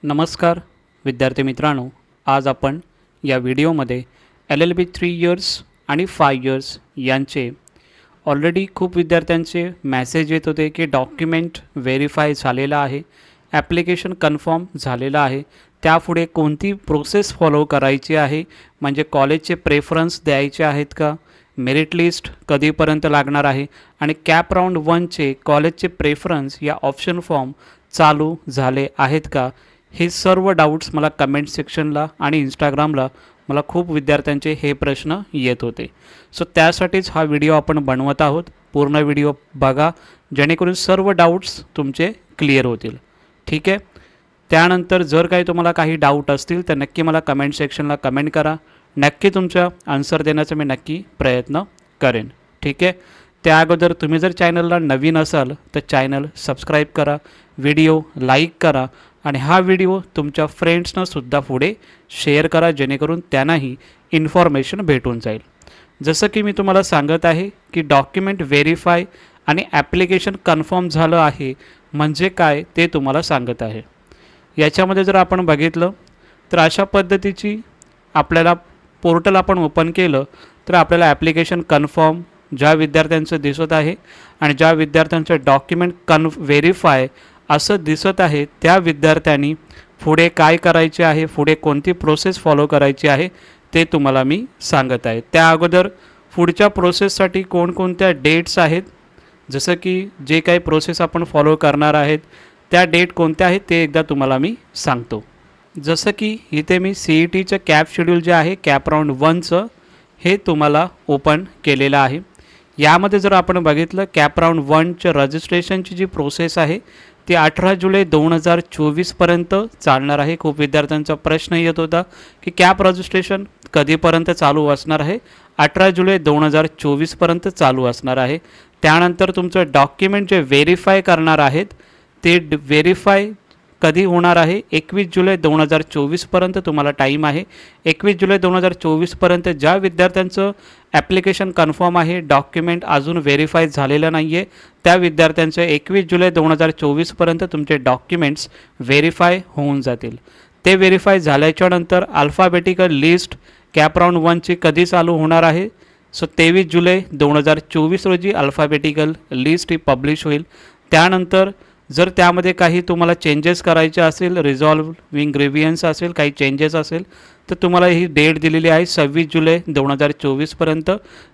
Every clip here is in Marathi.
नमस्कार विद्यार्थी मित्रांनो, आज आपण या व्हिडिओमध्ये LLB 3 इयर्स आणि 5 इयर्स यांचे ऑलरेडी खूप विद्यार्थ्यांचे मेसेज येत होते की डॉक्युमेंट व्हेरीफाय झालेला आहे, ॲप्लिकेशन कन्फर्म झालेला आहे, त्यापुढे कोणती प्रोसेस फॉलो करायची आहे, म्हणजे कॉलेजचे प्रेफरन्स द्यायचे आहेत का, मेरिट लिस्ट कधीपर्यंत लागणार आहे आणि कॅप राऊंड 1चे कॉलेजचे प्रेफरन्स या ऑप्शन फॉर्म चालू झाले आहेत का, हे सर्व डाऊट्स मला कमेंट सेक्शनला आणि इंस्टाग्रामला मला खूप विद्यार्थ्यांचे हे प्रश्न येत होते. सो त्यासाठीच हा व्हिडिओ आपण बनवत आहोत. पूर्ण व्हिडिओ बघा जेणेकरून सर्व डाऊट्स तुमचे क्लिअर होतील. ठीक आहे. त्यानंतर जर काही तुम्हाला काही डाऊट असतील तर नक्की मला कमेंट सेक्शनला कमेंट करा. नक्की तुमचा आन्सर देण्याचा मी नक्की प्रयत्न करेन. ठीक आहे. त्या अगोदर तुम्ही जर चॅनलला नवीन असाल तर चॅनल सबस्क्राईब करा, व्हिडिओ लाईक करा आणि हा व्हिडिओ तुमच्या फ्रेंड्सना सुद्धा पुढे शेअर करा जेणेकरून त्यांनाही इन्फॉर्मेशन भेटून जाईल. जसं की मी तुम्हाला सांगत आहे की डॉक्युमेंट व्हेरीफाय आणि ॲप्लिकेशन कन्फर्म झालं आहे म्हणजे काय ते तुम्हाला सांगत आहे. याच्यामध्ये जर आपण बघितलं तर अशा पद्धतीची आपल्याला पोर्टल आपण ओपन केलं तर आपल्याला ॲप्लिकेशन कन्फर्म ज्या विद्यार्थ्यांचं दिसत आहे आणि ज्या विद्यार्थ्यांचं डॉक्युमेंट व्हेरीफाय असं दिसत आहे त्या विद्यार्थ्यांनी पुढे काय करायचे आहे, पुढे कोणती प्रोसेस फॉलो करायची आहे ते तुम्हाला मी सांगत आहे. त्या अगोदर पुढच्या प्रोसेससाठी कोणकोणत्या डेट्स आहेत, जसं की जे काही प्रोसेस आपण फॉलो करणार आहेत त्या डेट कोणत्या आहेत ते एकदा तुम्हाला मी सांगतो. जसं की इथे मी CETचं कॅप शेड्यूल जे आहे कॅप राऊंड 1चं हे तुम्हाला ओपन केलेलं आहे. यामध्ये जर आपण बघितलं कॅप राऊंड 1च्या रजिस्ट्रेशनची जी प्रोसेस आहे ती 18 जुलै 2024पर्यंत चालणार आहे. खूप विद्यार्थ्यांचा प्रश्न येत होता की कॅप रजिस्ट्रेशन कधीपर्यंत चालू असणार आहे. 18 जुलै 2024पर्यंत चालू असणार आहे. त्यानंतर तुमचं डॉक्युमेंट जे व्हेरीफाय करणार आहेत ते व्हेरीफाय कधी होणार आहे, 21 जुलै 2024पर्यंत तुम्हाला टाईम आहे. 21 जुलै 2024पर्यंत ज्या विद्यार्थ्यांचं ॲप्लिकेशन कन्फर्म आहे, डॉक्युमेंट अजून व्हेरीफाय झालेलं नाही आहे, त्या विद्यार्थ्यांचं 21 जुलै 2024पर्यंत तुमचे डॉक्युमेंट्स व्हेरीफाय होऊन जातील. ते व्हेरीफाय झाल्याच्यानंतर अल्फाबेटिकल लिस्ट कॅप राऊंड 1ची कधी चालू होणार आहे. सो 23 जुलै 2024 रोजी अल्फाबेटिकल लिस्ट ही पब्लिश होईल. त्यानंतर जर त्यामध्ये काही तुम्हाला चेंजेस करायचे असेल, रिझॉल्विंग ग्रीव्हियन्स असेल, काही चेंजेस असेल तर तुम्हाला ही डेट दिलेली आहे 26 जुलै 2024पर्यंत.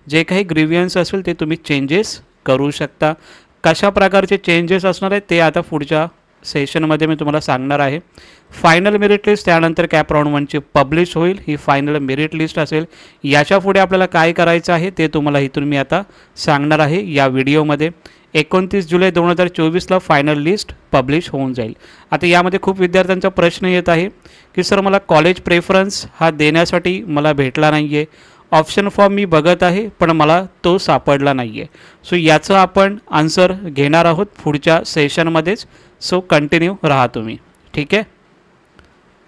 जे काही ग्रीव्हियन्स असेल ते तुम्ही चेंजेस करू शकता. कशा प्रकारचे चेंजेस असणार आहेत ते आता पुढच्या सेशनमध्ये मी तुम्हाला सांगणार आहे. फायनल मेरिट लिस्ट त्यानंतर कॅप राऊंड 1ची पब्लिश होईल. ही फायनल मेरिट लिस्ट असेल. याच्या पुढे आपल्याला काय करायचं आहे ते तुम्हाला इथून मी आता सांगणार आहे या व्हिडिओमध्ये. 29 जुलै 2024ला फायनल लिस्ट पब्लिश होऊन जाईल. आता यामध्ये खूप विद्यार्थ्यांचा प्रश्न येत आहे की सर मला कॉलेज प्रेफरन्स हा देण्यासाठी मला भेटला नाही आहे, ऑप्शन फॉर्म मी बघत आहे पण मला तो सापडला नाही आहे. सो याचं आपण आन्सर घेणार आहोत पुढच्या सेशनमध्येच. सो कंटिन्यू राहा तुम्ही. ठीक आहे.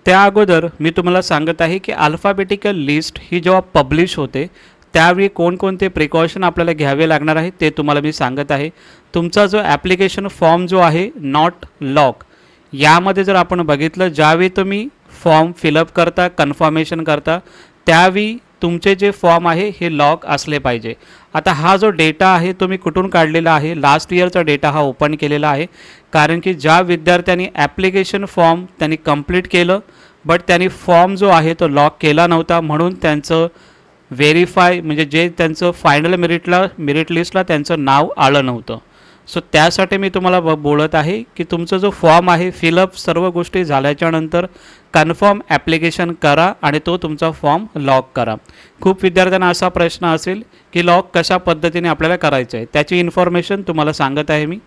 त्या अगोदर मी तुम्हाला सांगत आहे की अल्फाबेटिकल लिस्ट ही जेव्हा पब्लिश होते त्यावेळी कोणकोणते प्रिकॉशन आपल्याला घ्यावे लागणार आहे ते तुम्हाला मी सांगत आहे. तुमचा जो ॲप्लिकेशन फॉर्म जो आहे नॉट लॉक, यामध्ये जर आपण बघितलं ज्यावेळी तुम्ही फॉर्म फिलअप करता, कन्फर्मेशन करता त्यावेळी तुमचे जे फॉर्म आहे हे लॉक असले पाहिजे. आता हा जो डेटा आहे तो मी कुठून काढलेला आहे, लास्ट इयरचा डेटा हा ओपन केलेला आहे. कारण की ज्या विद्यार्थ्यांनी ॲप्लिकेशन फॉर्म त्यांनी कंप्लीट केलं बट त्यांनी फॉर्म जो आहे तो लॉक केला नव्हता म्हणून त्यांचं व्हेरीफाय म्हणजे जे त्यांचं फायनल मेरिट लिस्टला त्यांचं नाव आलं नव्हतं. सो त्यासाठी मी तुम्हाला बोलत आहे की तुमचा जो फॉर्म आहे फिलअप सर्व गोष्टी झाल्याच्यानंतर कन्फर्म ॲप्लिकेशन करा आणि तो तुमचा फॉर्म लॉक करा. खूप विद्यार्थ्यांना असा प्रश्न असेल की लॉक कशा पद्धतीने आपल्याला करायचं आहे, त्याची इन्फॉर्मेशन तुम्हाला सांगत आहे मी.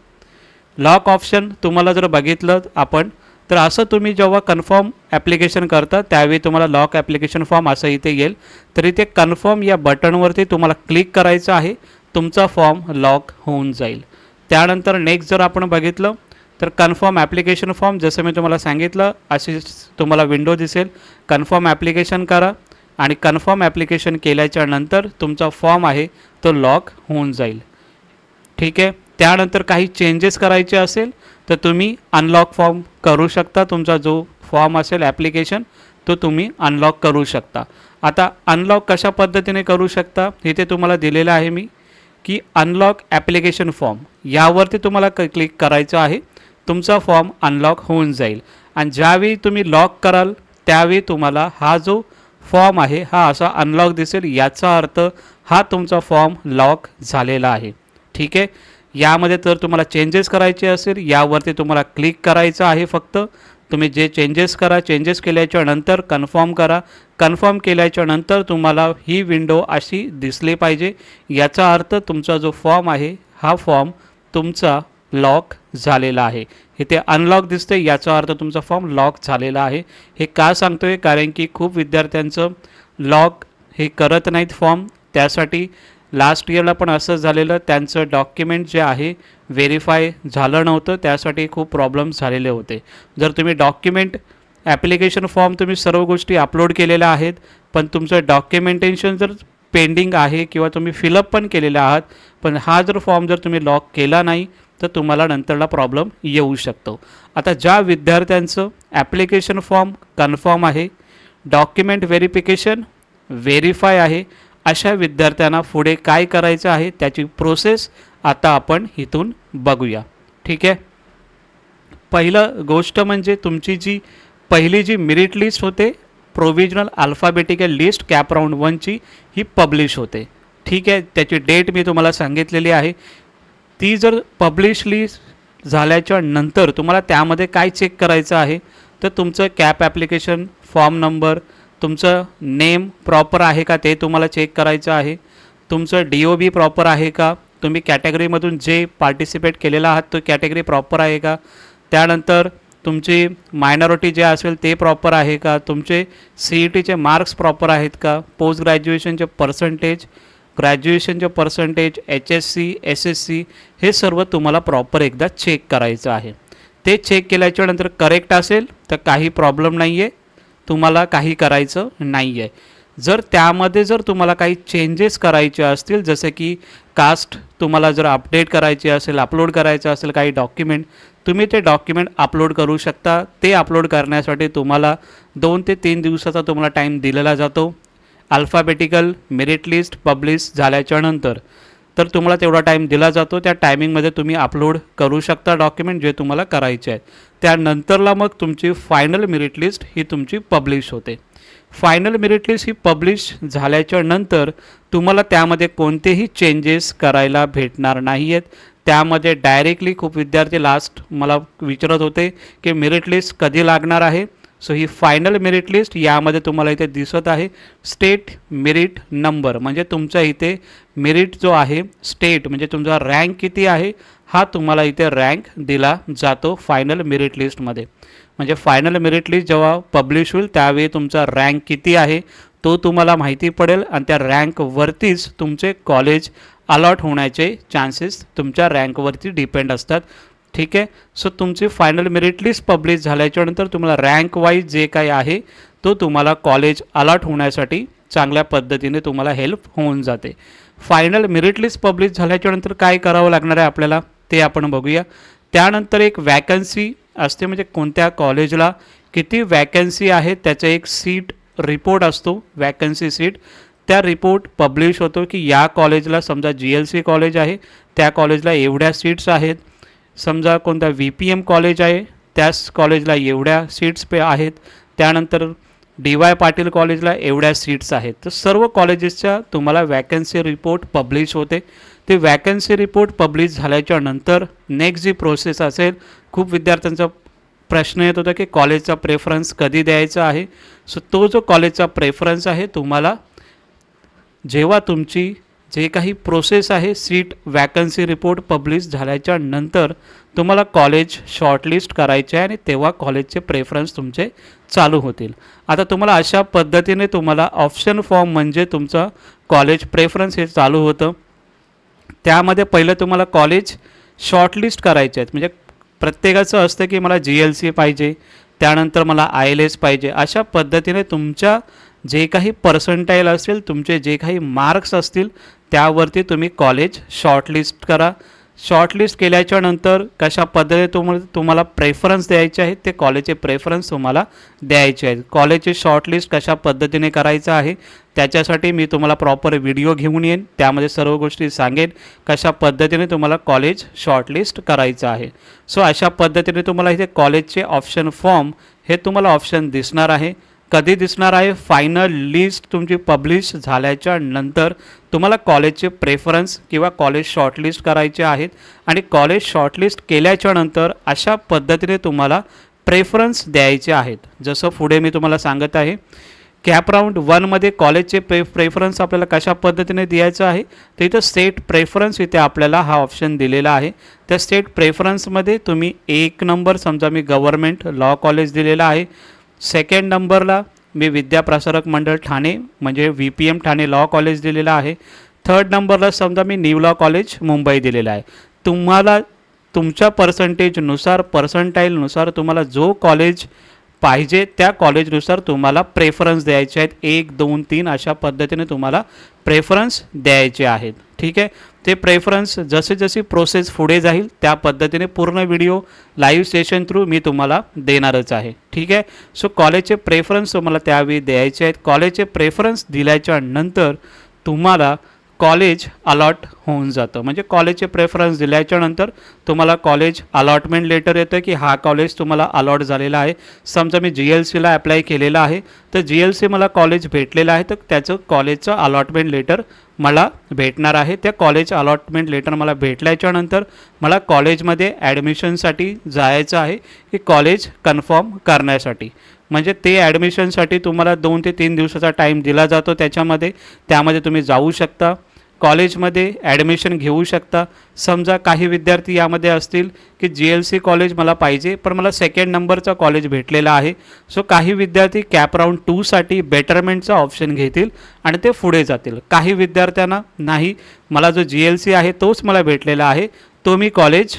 लॉक ऑप्शन तुम्हाला जर बघितलं आपण तर असं तुम्ही जेव्हा कन्फर्म ॲप्लिकेशन करता त्यावेळी तुम्हाला लॉक ॲप्लिकेशन फॉर्म असं इथे येईल. तर इथे कन्फर्म या बटनवरती तुम्हाला क्लिक करायचं आहे, तुमचा फॉर्म लॉक होऊन जाईल. त्यानंतर नेक्स्ट जर आपण बघितलं तर कन्फर्म ॲप्लिकेशन फॉर्म जसं मी तुम्हाला सांगितलं अशी तुम्हाला विंडो दिसेल. कन्फर्म ॲप्लिकेशन करा आणि कन्फर्म ॲप्लिकेशन केल्याच्यानंतर तुमचा फॉर्म आहे तो लॉक होऊन जाईल. ठीक आहे. त्यानंतर काही चेंजेस करायचे असेल तर तुम्ही अनलॉक फॉर्म करू शकता. तुमचा जो फॉर्म असेल ॲप्लिकेशन तो तुम्ही अनलॉक करू शकता। आता अनलॉक कशा पद्धतीने करू शकता इथे तुम्हाला दिलेलं आहे मी की अनलॉक ॲप्लिकेशन फॉर्म, यावरती तुम्हाला क्लिक करायचं आहे। तुमचा फॉर्म अनलॉक होऊन जाईल आणि ज्यावेळी तुम्ही लॉक कराल त्यावेळी तुम्हाला हा जो फॉर्म आहे हा असा अनलॉक दिसेल, याचा अर्थ हा तुमचा फॉर्म लॉक झालेला आहे। ठीक आहे, यामध्ये तर तुम्हाला चेंजेस करायचे असेल यावरती तुम्हाला क्लिक करायचं आहे। फक्त तुम्ही जे चेंजेस करा, चेंजेस केल्याच्या नंतर कन्फर्म करा, कन्फर्म केल्याच्या नंतर तुम्हाला ही विंडो अशी दिसली पाहिजे, याचा अर्थ तुमचा जो फॉर्म आहे हा फॉर्म तुमचा लॉक झालेला आहे। इथे अनलॉक दिसते, याचा अर्थ तुमचा फॉर्म लॉक झालेला आहे। हे का सांगतोय, कारण की खूप विद्यार्थ्यांचं लॉक हे करत नाहीत फॉर्म, त्यासाठी लास्ट इयरला पण असं झालेलं, त्यांचं डॉक्युमेंट जे आहे व्हेरीफाय झालं नव्हतं, त्यासाठी खूप प्रॉब्लेम्स झालेले होते। जर तुम्ही डॉक्युमेंट ॲप्लिकेशन फॉर्म तुम्ही सर्व गोष्टी अपलोड केलेल्या आहेत पण तुमचं डॉक्युमेंटेशन जर पेंडिंग आहे किंवा तुम्ही फिलअप पण केलेले आहात पण हा जर फॉर्म जर तुम्ही लॉक केला नाही तर तुम्हाला नंतरला प्रॉब्लेम येऊ शकतो। आता ज्या विद्यार्थ्यांचं ॲप्लिकेशन फॉर्म कन्फर्म आहे, डॉक्युमेंट व्हेरिफिकेशन व्हेरीफाय आहे, अशा विद्यार्थ्यांना पुढे काय करायचं आहे त्याची प्रोसेस आता आपण इथून बघूया। ठीक आहे, पहिलं गोष्ट म्हणजे तुमची जी पहिली जी मेरिट लिस्ट होते provisional alphabetical list cap round 1ची ही पब्लिश होते। ठीक आहे, त्याची डेट मी तुम्हाला सांगितलेली आहे। ती जर पब्लिश लिस्ट झाल्याच्या नंतर तुम्हाला त्यामध्ये काय चेक करायचं आहे तर तुमचं कॅप ॲप्लिकेशन फॉर्म नंबर, तुमचं नेम प्रॉपर आहे का ते तुम्हाला चेक करायचं आहे, तुमचं DOB प्रॉपर आहे का, तुम्ही कॅटेगरीमधून जे पार्टिसिपेट केलेला आहात तो कॅटेगरी प्रॉपर आहे का, त्यानंतर तुमची मायनॉरिटी जे असेल ते प्रॉपर आहे का, तुमचे CETचे मार्क्स प्रॉपर आहेत का, पोस्ट ग्रॅज्युएशनचे पर्सेंटेज, ग्रॅज्युएशनचे पर्सेंटेज, HSC SSC हे सर्व तुम्हाला प्रॉपर एकदा चेक करायचं आहे। ते चेक केल्याच्यानंतर करेक्ट असेल तर काही प्रॉब्लेम नाही आहे, तुम्हाला काही करायचं नाही आहे। जर त्यामध्ये जर तुम्हाला काही चेंजेस करायचे असतील जसे की कास्ट तुम्हाला जर अपडेट करायची असेल, अपलोड करायचं असेल काही डॉक्युमेंट, तुम्ही ते डॉक्युमेंट अपलोड करू शकता। ते अपलोड करण्यासाठी तुम्हाला 2 ते 3 दिवसाचा तुम्हाला टाईम दिलेला जातो। अल्फाबेटिकल मेरिट लिस्ट पब्लिश झाल्याच्या नंतर तर तुम्हाला तेवढा टाईम दिला जातो, त्या टायमिंगमध्ये तुम्ही अपलोड करू शकता डॉक्युमेंट जे तुम्हाला करायचे आहेत। त्यानंतरला मग तुमची फायनल मेरिट लिस्ट ही तुमची पब्लिश होते। फायनल मेरिट लिस्ट ही पब्लिश झाल्याच्या नंतर तुम्हाला त्यामध्ये कोणतेही चेंजेस करायला भेटणार नाही आहेत। त्यामध्ये डायरेक्टली खूप विद्यार्थी लास्ट मला विचारत होते की मेरिट लिस्ट कधी लागणार आहे। सो ही फायनल मेरिट लिस्ट यामध्ये तुम्हाला इथे दिसत आहे स्टेट मेरिट नंबर, म्हणजे तुमचा इथे मेरिट जो आहे स्टेट म्हणजे तुमचा रँक किती आहे हा तुम्हाला इथे रँक दिला जातो फायनल मेरिट लिस्टमध्ये। म्हणजे फायनल मेरिट लिस्ट जेव्हा पब्लिश होईल त्यावेळी तुमचा रँक किती आहे तो तुम्हाला माहिती पडेल आणि त्या रँकवरतीच तुमचे कॉलेज अलॉट होण्याचे चान्सेस तुमच्या रँकवरती डिपेंड असतात। ठीक आहे, सो तुमची फायनल मेरिट लिस्ट पब्लिश झाल्याच्यानंतर तुम्हाला रँक वाईज जे काही आहे तो तुम्हाला कॉलेज अलॉट होण्यासाठी चांगल्या पद्धतीने तुम्हाला हेल्प होऊन जाते। फायनल मेरिट लिस्ट पब्लिश झाल्याच्यानंतर काय करावं लागणार आहे आपल्याला ते आपण बघूया। त्यानंतर एक वॅकन्सी असते, म्हणजे कोणत्या कॉलेजला किती वॅकन्सी आहे त्याचा एक सीट रिपोर्ट असतो, वॅकन्सी सीट। त्या रिपोर्ट पब्लिश होतो की या कॉलेजला समजा GLC कॉलेज आहे त्या कॉलेजला एवढ्या सीट्स आहेत, समजा कोणता VPM कॉलेज आहे त्याच कॉलेजला एवढ्या सीट्स आहेत, त्यानंतर DY पाटील कॉलेजला एवढ्या सीट्स आहेत। तर सर्व कॉलेजेसच्या तुम्हाला वॅकन्सी रिपोर्ट पब्लिश होते। ते वॅकन्सी रिपोर्ट पब्लिश झाल्याच्या नंतर नेक्स्ट जी प्रोसेस असेल, खूप विद्यार्थ्यांचा प्रश्न येत होता की कॉलेजचा प्रेफरन्स कधी द्यायचा आहे। सो तो जो कॉलेजचा प्रेफरन्स आहे तुम्हाला जेव्हा तुमची जे काही प्रोसेस आहे सीट वॅकन्सी रिपोर्ट पब्लिश झाल्याच्या नंतर तुम्हाला कॉलेज शॉर्टलिस्ट करायचे आहे आणि तेव्हा कॉलेजचे प्रेफरन्स तुमचे चालू होतील। आता तुम्हाला अशा पद्धतीने तुम्हाला ऑप्शन फॉर्म म्हणजे तुमचा कॉलेज प्रेफरन्स हे चालू होतं। त्यामध्ये पहिलं तुम्हाला कॉलेज शॉर्टलिस्ट करायचे आहेत, म्हणजे प्रत्येकाचं असतं की मला GLC पाहिजे, त्यानंतर मला ILS पाहिजे, अशा पद्धतीने तुमच्या जे काही पर्सेंटाईल असेल, तुमचे जे काही मार्क्स असतील त्यावरती तुम्ही कॉलेज शॉर्टलिस्ट करा। शॉर्टलिस्ट केल्याच्या नंतर कशा पद्धतीने तुम्हाला प्रेफरन्स द्यायचे आहेत, ते कॉलेजचे प्रेफरन्स तुम्हाला द्यायचे आहेत. कॉलेजचे शॉर्टलिस्ट कशा पद्धतीने करायचं आहे त्याच्यासाठी मी तुम्हाला प्रॉपर व्हिडिओ घेऊन येईन, त्यामध्ये सर्व गोष्टी सांगेन कशा पद्धतीने तुम्हाला कॉलेज शॉर्टलिस्ट करायचं आहे. सो अशा पद्धतीने तुम्हाला इथे कॉलेजचे ऑप्शन फॉर्म हे तुम्हाला ऑप्शन दिसणार आहे. कधी दिसणार आहे? फायनल लिस्ट तुमची पब्लिश झाल्याच्या नंतर तुम्हाला कॉलेजचे प्रेफरन्स किंवा कॉलेज शॉर्टलिस्ट करायचे आहेत आणि कॉलेज शॉर्टलिस्ट केल्याच्या नंतर अशा पद्धतीने तुम्हाला प्रेफरन्स द्यायचे आहेत. जसं पुढे मी तुम्हाला सांगत आहे, कॅप राऊंड 1मध्ये कॉलेजचे प्रेफरन्स आपल्याला कशा पद्धतीने द्यायचं आहे तर इथं स्टेट प्रेफरन्स इथे आपल्याला हा ऑप्शन दिलेला आहे. त्या स्टेट प्रेफरन्समध्ये तुम्ही 1 नंबर समजा मी गव्हर्मेंट लॉ कॉलेज दिलेला आहे, सेकंड नंबरला मी विद्याप्रसारक मंडळ ठाणे म्हणजे VPM ठाणे लॉ कॉलेज दिलेला आहे, थर्ड नंबरला समजा मी न्यू लॉ कॉलेज मुंबई दिलेला आहे. तुम्हाला तुमच्या पर्संटाईलनुसार तुम्हाला जो कॉलेज पाहिजे त्या कॉलेजनुसार तुम्हाला प्रेफरन्स द्यायचे आहेत. 1, 2, 3 अशा पद्धतीने तुम्हाला प्रेफरन्स द्यायचे आहेत. ठीक आहे. ते प्रेफरन्स जशी प्रोसेस पुढे जाईल त्या पद्धतीने पूर्ण व्हिडिओ लाईव्ह सेशन थ्रू मी तुम्हाला देणारच आहे. ठीक आहे. सो कॉलेजचे प्रेफरन्स तुम्हाला त्यावेळी द्यायचे आहेत. कॉलेजचे प्रेफरन्स दिल्याच्या नंतर तुम्हाला कॉलेज अलॉट होऊन जातं. म्हणजे कॉलेजचे प्रेफरन्स दिल्याच्या नंतर तुम्हाला कॉलेज अलॉटमेंट लेटर येतं की हा कॉलेज तुम्हाला अलॉट झालेला आहे. समजा मी GLCला अप्लाय केलेला आहे तर GLC मला कॉलेज भेटलेलं आहे तर त्याचं कॉलेजचं अलॉटमेंट लेटर मला भेटणार आहे. त्या कॉलेज अलॉटमेंट लेटर मला भेटल्याच्या नंतर मला कॉलेजमध्ये ॲडमिशनसाठी जायचं आहे की कॉलेज कन्फर्म करण्यासाठी. म्हणजे ते ॲडमिशनसाठी तुम्हाला 2 ते 3 दिवसाचा टाईम दिला जातो. त्यामध्ये तुम्ही जाऊ शकता, कॉलेजमध्ये ॲडमिशन घेऊ शकता. समजा काही विद्यार्थी यामध्ये असतील की GLC कॉलेज मला पाहिजे पण मला सेकंड नंबरचा कॉलेज भेटलेला आहे. सो काही विद्यार्थी कॅप राऊंड 2साठी बेटरमेंटचा ऑप्शन घेतील आणि ते पुढे जातील. काही विद्यार्थ्यांना नाही, मला जो GLC आहे तोच मला भेटलेला आहे, तो मी कॉलेज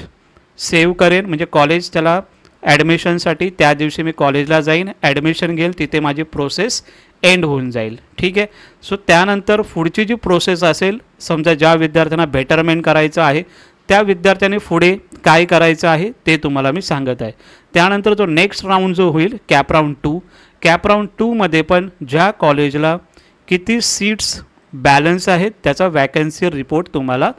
सेव्ह करेन. म्हणजे कॉलेज त्याला ॲडमिशनसाठी त्या दिवशी मी कॉलेजला जाईन, ॲडमिशन घेईल, तिथे माझी प्रोसेस एंड होऊन जाईल. ठीक आहे. सो त्यानंतर पुढची जी प्रोसेस असेल, समजा ज्या विद्यार्थ्यांना बेटरमेंट करायचं आहे त्या विद्यार्थ्यांनी पुढे काय करायचं आहे ते तुम्हाला मी सांगत आहे. त्यानंतर जो नेक्स्ट राऊंड जो होईल कॅप राऊंड 2मध्ये पण ज्या कॉलेजला किती सीट्स बॅलन्स आहेत त्याचा वॅकन्सी रिपोर्ट तुम्हाला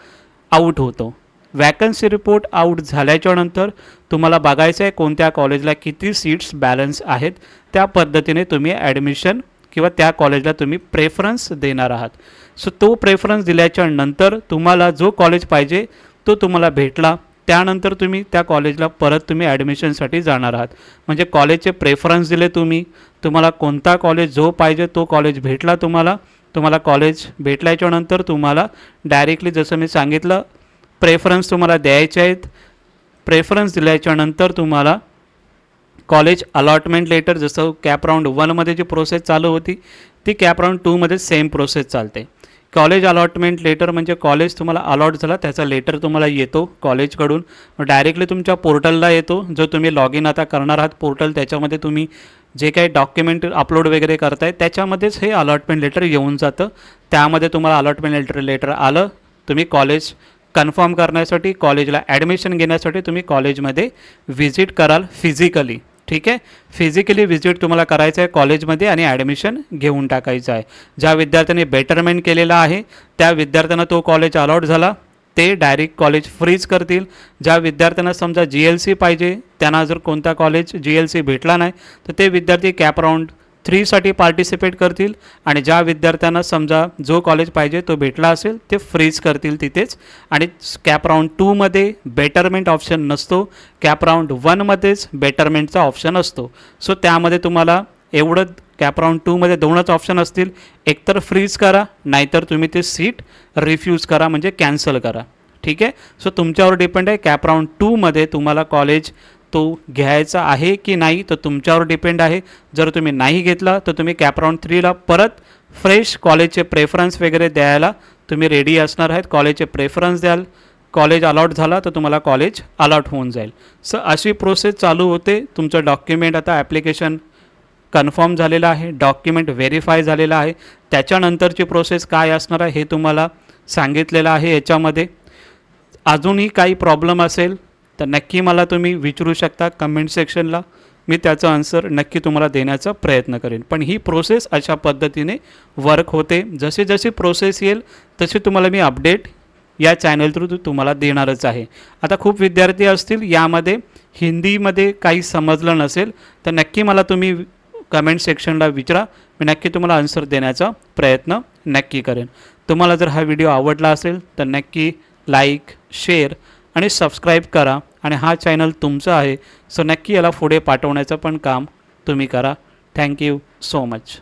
आउट होतो. वॅकन्सी रिपोर्ट आउट झाल्याच्या नंतर तुम्हाला बघायचं आहे कोणत्या कॉलेजला किती सीट्स बॅलन्स आहेत, त्या पद्धतीने तुम्ही ॲडमिशन किंवा त्या कॉलेजला तुम्ही प्रेफरन्स देणार आहात. सो तो प्रेफरन्स दिल्याच्या नंतर तुम्हाला जो कॉलेज पाहिजे तो तुम्हाला भेटला. त्यानंतर तुम्ही त्या कॉलेजला परत तुम्ही ॲडमिशनसाठी जाणार आहात. म्हणजे कॉलेजचे प्रेफरन्स दिले तुम्हाला कोणता कॉलेज जो पाहिजे तो कॉलेज भेटला. तुम्हाला कॉलेज भेटल्याच्या नंतर तुम्हाला डायरेक्टली जसं मी सांगितलं प्रेफरन्स तुम्हाला द्यायचे आहेत. प्रेफरन्स दिल्याच्या नंतर तुम्हाला कॉलेज अलॉटमेंट लेटर, जसं कॅप राऊंड 1मध्ये जी प्रोसेस चालू होती ती कॅप राऊंड 2मध्ये सेम प्रोसेस चालते. कॉलेज अलॉटमेंट लेटर म्हणजे कॉलेज तुम्हाला अलॉट झाला त्याचा लेटर तुम्हाला येतो कॉलेजकडून, डायरेक्टली तुमच्या पोर्टलला येतो. जो तुम्ही लॉग इन आता करणार आहात पोर्टल, त्याच्यामध्ये तुम्ही जे काही डॉक्युमेंट अपलोड वगैरे करताय त्याच्यामध्येच हे अलॉटमेंट लेटर येऊन जातं. त्यामध्ये तुम्हाला अलॉटमेंट लेटर आलं, तुम्ही कॉलेज कन्फर्म करण्यासाठी कॉलेजला ॲडमिशन घेण्यासाठी तुम्ही कॉलेजमध्ये व्हिजिट कराल फिजिकली. ठीक आहे. फिजिकली व्हिजिट तुम्हाला करायचं आहे कॉलेजमध्ये आणि ॲडमिशन घेऊन टाकायचं आहे. ज्या विद्यार्थ्यांनी बेटरमेंट केलेला आहे त्या विद्यार्थ्यांना तो कॉलेज अलॉट झाला ते डायरेक्ट कॉलेज फ्रीज करतील. ज्या विद्यार्थ्यांना समजा GLC पाहिजे त्यांना जर कोणता कॉलेज GLC भेटला नाही तर ते विद्यार्थी कॅप राऊंड 3साठी पार्टिसिपेट करतील आणि ज्या विद्यार्थ्यांना समजा जो कॉलेज पाहिजे तो भेटला असेल ते फ्रीज करतील तिथेच. आणि कॅप राऊंड 2मध्ये बेटरमेंट ऑप्शन नसतो, कॅप राऊंड 1मध्येच बेटरमेंटचा ऑप्शन असतो. सो त्यामध्ये तुम्हाला एवढं कॅप राऊंड 2मध्ये 2च ऑप्शन असतील, एकतर फ्रीज करा नाहीतर तुम्ही ते सीट रिफ्यूज करा म्हणजे कॅन्सल करा. ठीक आहे. सो तुमच्यावर डिपेंड आहे. कॅप राऊंड 2मध्ये तुम्हाला कॉलेज तो घ्यायचा आहे की नाही तर तुमच्यावर डिपेंड आहे. जर तुम्ही नाही घेतला तर तुम्ही कॅप राऊंड 3ला परत फ्रेश कॉलेजचे प्रेफरन्स वगैरे द्यायला तुम्ही रेडी असणार आहेत. कॉलेजचे प्रेफरन्स द्याल, कॉलेज अलॉट झाला तर तुम्हाला कॉलेज अलॉट होऊन जाईल. सो अशी प्रोसेस चालू होते. तुमचं डॉक्युमेंट आता ॲप्लिकेशन कन्फर्म झालेलं आहे, डॉक्युमेंट व्हेरीफाय झालेलं आहे, त्याच्यानंतरची प्रोसेस काय असणार आहे हे तुम्हाला सांगितलेलं आहे याच्यामध्ये. अजूनही काही प्रॉब्लेम असेल तर नक्की मला तुम्ही विचारू शकता कमेंट सेक्शनला. मी त्याचा आन्सर नक्की तुम्हाला देण्याचा प्रयत्न करेन. पण ही प्रोसेस अशा पद्धतीने वर्क होते. जसे जसे प्रोसेस येईल तसे तुम्हाला मी अपडेट या चॅनल थ्रू तुम्हाला देणारच आहे. आता खूप विद्यार्थी असतील यामध्ये हिंदीमध्ये काही समजलं नसेल तर नक्की मला तुम्ही कमेंट सेक्शनला विचारा. मी नक्की तुम्हाला आन्सर देण्याचा प्रयत्न नक्की करेन. तुम्हाला जर हा व्हिडिओ आवडला असेल तर नक्की लाईक, शेअर आणि सबस्क्राईब करा. आणि हा चॅनल तुमचा आहे, सो नक्की याला पुढे पाठवण्याचं पण काम तुम्ही करा. Thank you so much.